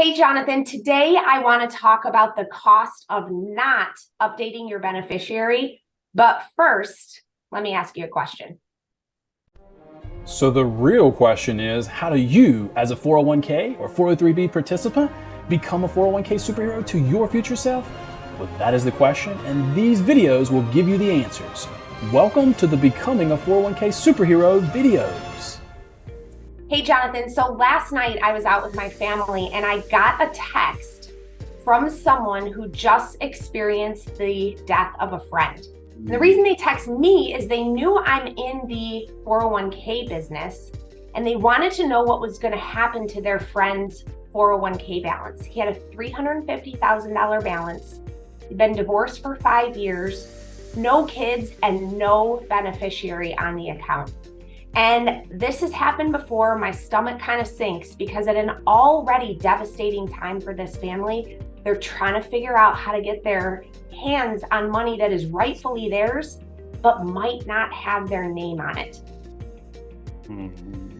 Hey, Jonathan, today I want to talk about the cost of not updating your beneficiary. But first, let me ask you a question. So the real question is, how do you, as a 401k or 403b participant, become a 401k superhero to your future self? Well, that is the question, and these videos will give you the answers. Welcome to the Becoming a 401k Superhero videos. Hey, Jonathan, so last night I was out with my family and I got a text from someone who just experienced the death of a friend. And the reason they text me is they knew I'm in the 401k business and they wanted to know what was going to happen to their friend's 401k balance. He had a $350,000 balance. He'd been divorced for 5 years, no kids, and no beneficiary on the account. And this has happened before. My stomach kind of sinks because at an already devastating time for this family, they're trying to figure out how to get their hands on money that is rightfully theirs, but might not have their name on it.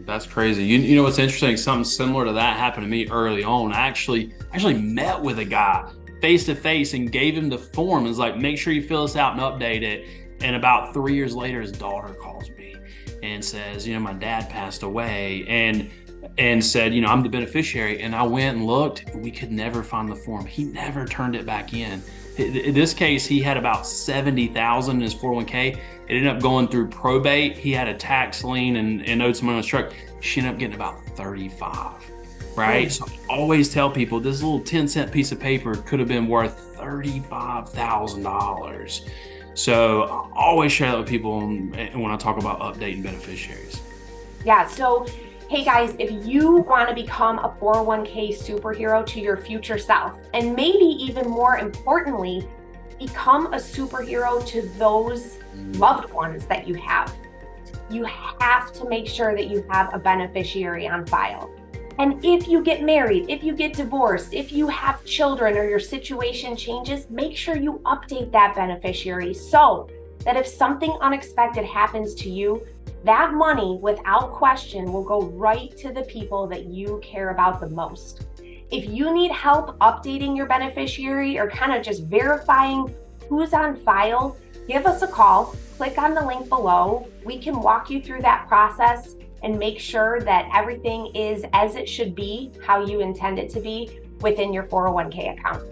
That's crazy. You know what's interesting? Something similar to that happened to me early on. I actually met with a guy face to face and gave him the form. It was like, make sure you fill this out and update it. And about 3 years later, his daughter calls me and says, my dad passed away, and said, I'm the beneficiary. And I went and looked, we could never find the form. He never turned it back in. In this case, he had about $70,000 in his 401k. It ended up going through probate. He had a tax lien and owed some money on his truck. She ended up getting about 35, right? So I always tell people this little 10-cent piece of paper could have been worth $35,000. So I always share that with people when I talk about updating beneficiaries. Yeah, so hey guys, if you want to become a 401k superhero to your future self, and maybe even more importantly, become a superhero to those loved ones that you have to make sure that you have a beneficiary on file. And if you get married, if you get divorced, if you have children or your situation changes, make sure you update that beneficiary so that if something unexpected happens to you, that money, without question, will go right to the people that you care about the most. If you need help updating your beneficiary or kind of just verifying who's on file, give us a call, click on the link below. We can walk you through that process and make sure that everything is as it should be, how you intend it to be within your 401k account.